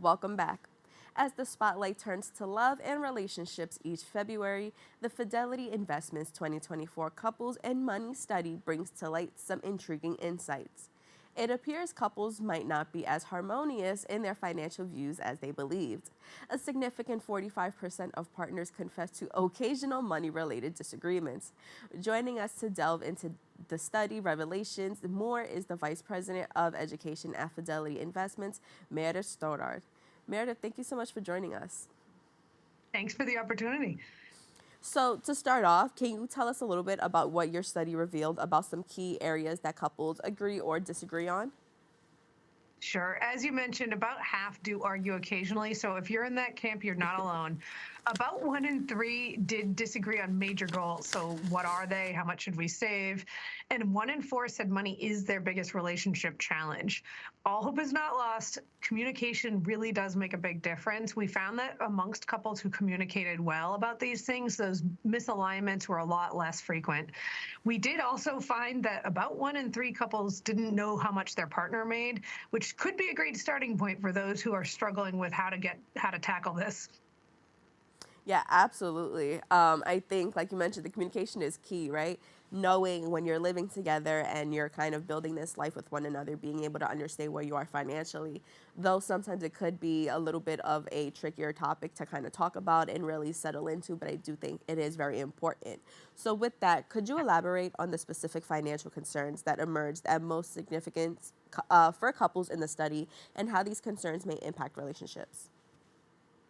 Welcome back. As the spotlight turns to love and relationships each February, the Fidelity Investments 2024 Couples and Money Study brings to light some intriguing insights. It appears couples might not be as harmonious in their financial views as they believed. A significant 45% of partners confess to occasional money related disagreements. Joining us to delve into the study revelations more is the Vice President of Education at Fidelity Investments, Meredith Stoddard. Meredith, thank you so much for joining us. Thanks for the opportunity. So, to start off, can you tell us a little bit about what your study revealed about some key areas that couples agree or disagree on? Sure. As you mentioned, about half do argue occasionally. So if you're in that camp, you're not alone. About 1 in 3 did disagree on major goals. So what are they? How much should we save? And 1 in 4 said money is their biggest relationship challenge. All hope is not lost. Communication really does make a big difference. We found that amongst couples who communicated well about these things, those misalignments were a lot less frequent. We did also find that about 1 in 3 couples didn't know how much their partner made, which could be a great starting point for those who are struggling with how to tackle this. Yeah, absolutely. I think, like you mentioned, the communication is key, right? Knowing when you're living together and you're kind of building this life with one another, being able to understand where you are financially, though sometimes it could be a little bit of a trickier topic to kind of talk about and really settle into, but I do think it is very important. So, with that, could you elaborate on the specific financial concerns that emerged at most significant for couples in the study and how these concerns may impact relationships?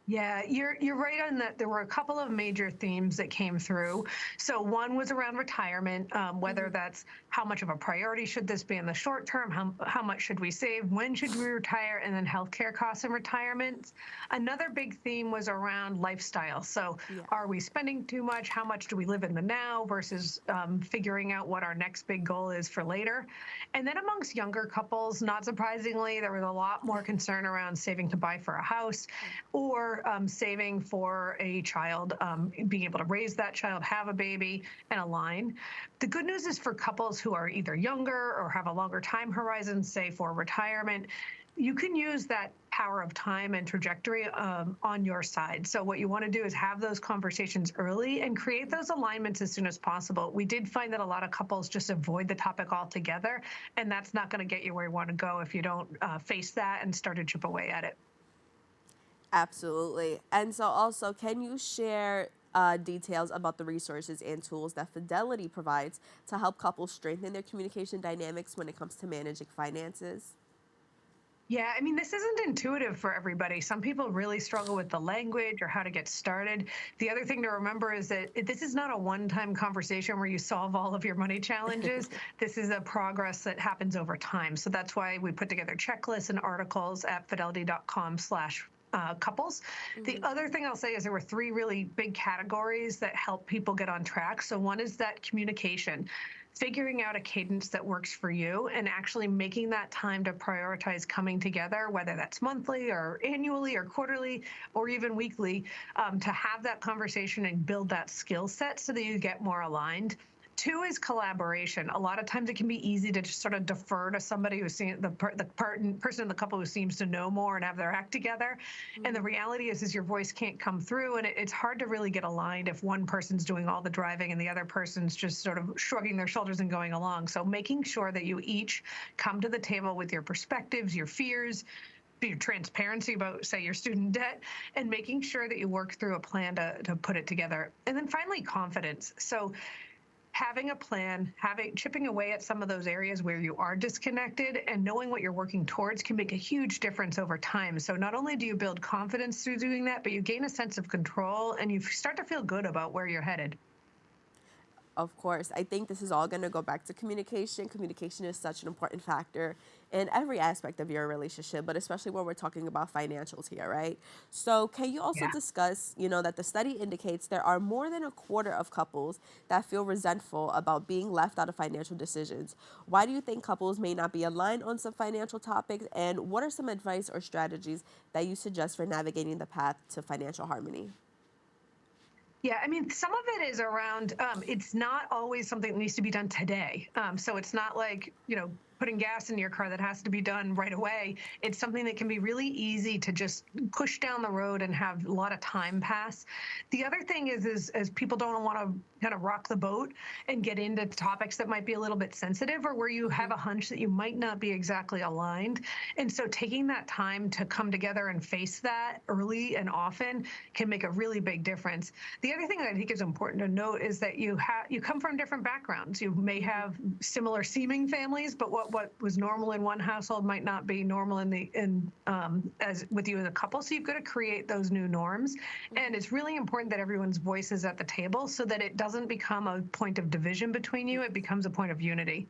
Yeah, you're right on that. There were a couple of major themes that came through. So one was around retirement, whether that's how much of a priority should this be in the short term, how much should we save, when should we retire, and then healthcare costs in retirement. Another big theme was around lifestyle. So Yeah. are we spending too much? How much do we live in the now versus figuring out what our next big goal is for later? And then amongst younger couples, not surprisingly, there was a lot more concern around saving to buy for a house or saving for a child, being able to raise that child, have a baby, and align. The good news is for couples who are either younger or have a longer time horizon, say for retirement, you can use that power of time and trajectory on your side. So what you want to do is have those conversations early and create those alignments as soon as possible. We did find that a lot of couples just avoid the topic altogether, and that's not going to get you where you want to go if you don't face that and start to chip away at it. Absolutely. And so, also, can you share details about the resources and tools that Fidelity provides to help couples strengthen their communication dynamics when it comes to managing finances? Yeah, I mean, this isn't intuitive for everybody. Some people really struggle with the language or how to get started. The other thing to remember is that this is not a one-time conversation where you solve all of your money challenges. This is a progress that happens over time. So that's why we put together checklists and articles at fidelity.com/couples. The Hmm. other thing I'll say is there were 3 really big categories that help people get on track. So one is that communication, figuring out a cadence that works for you and actually making that time to prioritize coming together, whether that's monthly or annually or quarterly or even weekly, to have that conversation and build that skill set so that you get more aligned. 2 is collaboration. A lot of times it can be easy to just sort of defer to somebody who's seen person in the couple who seems to know more and have their act together. And the Hmm. reality is your voice can't come through, and it's hard to really get aligned if one person's doing all the driving and the other person's just sort of shrugging their shoulders and going along. So making sure that you each come to the table with your perspectives, your fears, your transparency about, say, your student debt, and making sure that you work through a plan to put it together. And then finally, confidence. So having a plan, chipping away at some of those areas where you are disconnected and knowing what you're working towards can make a huge difference over time. So not only do you build confidence through doing that, but you gain a sense of control and you start to feel good about where you're headed. Of course, I think this is all going to go back to communication. Communication is such an important factor in every aspect of your relationship, but especially when we're talking about financials here, right? So, can you also Yeah. discuss, that the study indicates there are more than a quarter of couples that feel resentful about being left out of financial decisions? Why do you think couples may not be aligned on some financial topics, and what are some advice or strategies that you suggest for navigating the path to financial harmony? Yeah, I mean, some of it is around, it's not always something that needs to be done today. So it's not like, putting gas in your car that has to be done right away. It's something that can be really easy to just push down the road and have a lot of time pass. The other thing is as people don't want to kind of rock the boat and get into topics that might be a little bit sensitive or where you have a hunch that you might not be exactly aligned. And so taking that time to come together and face that early and often can make a really big difference. The other thing that I think is important to note is that you come from different backgrounds. You may have similar seeming families, but what was normal in one household might not be normal as with you as a couple. So you've got to create those new norms. And it's really important that everyone's voice is at the table so that it doesn't become a point of division between you. It becomes a point of unity.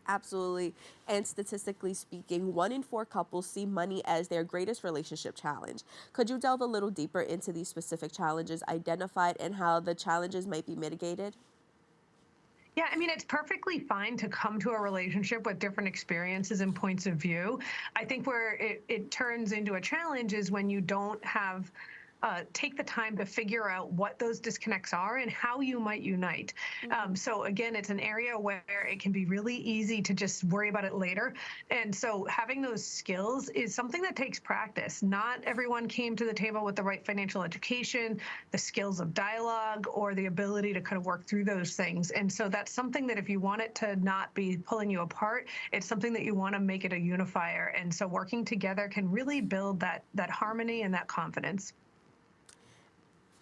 Absolutely. And statistically speaking, 1 in 4 couples see money as their greatest relationship challenge. Could you delve a little deeper into these specific challenges identified and how the challenges might be mitigated? Yeah, I mean, it's perfectly fine to come to a relationship with different experiences and points of view. I think where it turns into a challenge is when you don't have take the time to figure out what those disconnects are and how you might unite. So again, it's an area where it can be really easy to just worry about it later. And so having those skills is something that takes practice. Not everyone came to the table with the right financial education, the skills of dialogue, or the ability to kind of work through those things. And so that's something that if you want it to not be pulling you apart, it's something that you want to make it a unifier. And so working together can really build that harmony and that confidence.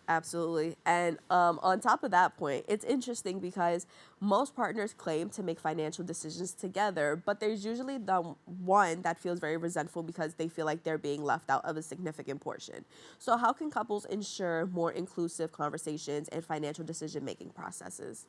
Absolutely. And on top of that point, it's interesting because most partners claim to make financial decisions together, but there's usually the one that feels very resentful because they feel like they're being left out of a significant portion. So, how can couples ensure more inclusive conversations and financial decision making processes?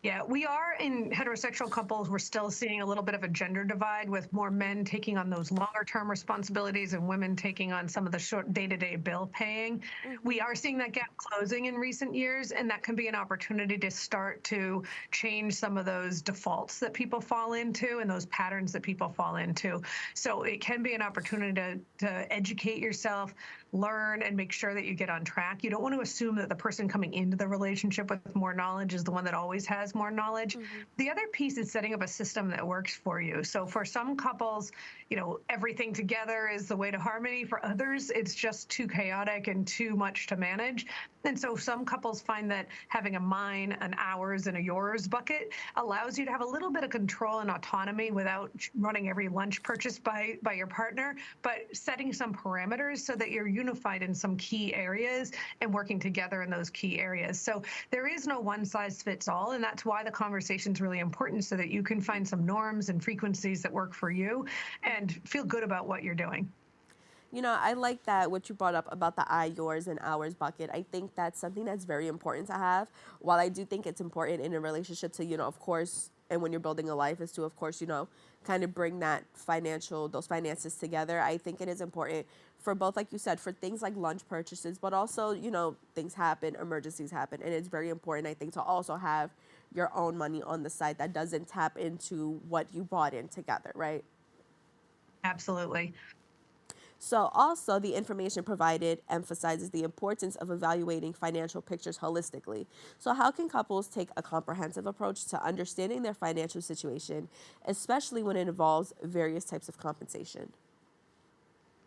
Yeah, we are in heterosexual couples. We're still seeing a little bit of a gender divide with more men taking on those longer term responsibilities and women taking on some of the short day-to-day bill paying. We are seeing that gap closing in recent years, and that can be an opportunity to start to change some of those defaults that people fall into and those patterns that people fall into. So it can be an opportunity to educate yourself, learn, and make sure that you get on track. You don't want to assume that the person coming into the relationship with more knowledge is the one that always has more knowledge. The other piece is setting up a system that works for you. So for some couples, everything together is the way to harmony. For others, it's just too chaotic and too much to manage. And so some couples find that having a mine, an ours, and a yours bucket allows you to have a little bit of control and autonomy without running every lunch purchase by your partner, but setting some parameters so that you're unified in some key areas and working together in those key areas. So there is no one size fits all, and that's why the conversation is really important so that you can find some norms and frequencies that work for you and feel good about what you're doing. I like that what you brought up about the I, yours, and ours bucket. I think that's something that's very important to have. While I do think it's important in a relationship to, of course, and when you're building a life is to, of course, kind of bring those finances together. I think it is important for both, like you said, for things like lunch purchases, but also, things happen, emergencies happen. And it's very important, I think, to also have your own money on the side that doesn't tap into what you brought in together, right? Absolutely. So also the information provided emphasizes the importance of evaluating financial pictures holistically. So how can couples take a comprehensive approach to understanding their financial situation, especially when it involves various types of compensation?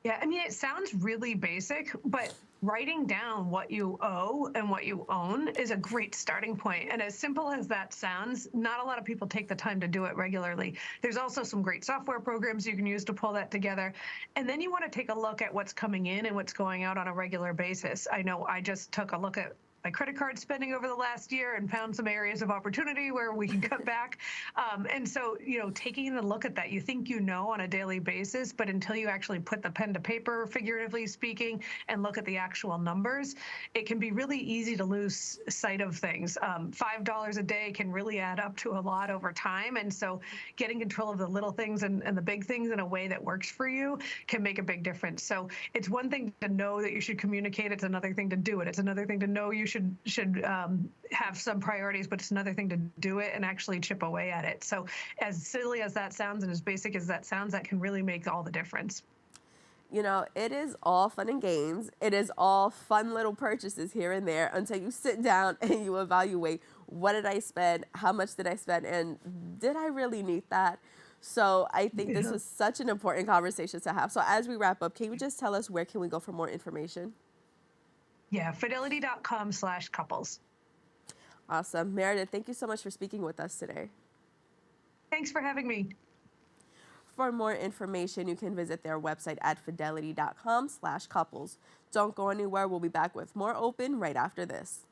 Yeah, I mean, it sounds really basic, but writing down what you owe and what you own is a great starting point. And as simple as that sounds, not a lot of people take the time to do it regularly. There's also some great software programs you can use to pull that together. And then you want to take a look at what's coming in and what's going out on a regular basis. I know I just took a look at my credit card spending over the last year and found some areas of opportunity where we can cut back. And so, taking a look at that, you think on a daily basis, but until you actually put the pen to paper, figuratively speaking, and look at the actual numbers, it can be really easy to lose sight of things. $5 a day can really add up to a lot over time. And so getting control of the little things and the big things in a way that works for you can make a big difference. So it's one thing to know that you should communicate. It's another thing to do it. It's another thing to know you should have some priorities, but it's another thing to do it and actually chip away at it. So as silly as that sounds and as basic as that sounds, that can really make all the difference. It is all fun and games. It is all fun little purchases here and there until you sit down and you evaluate, what did I spend? How much did I spend? And did I really need that? So I think this Yeah. was such an important conversation to have. So as we wrap up, can you just tell us, where can we go for more information? Yeah, fidelity.com/couples. Awesome. Meredith, thank you so much for speaking with us today. Thanks for having me. For more information, you can visit their website at fidelity.com/couples. Don't go anywhere. We'll be back with more Open right after this.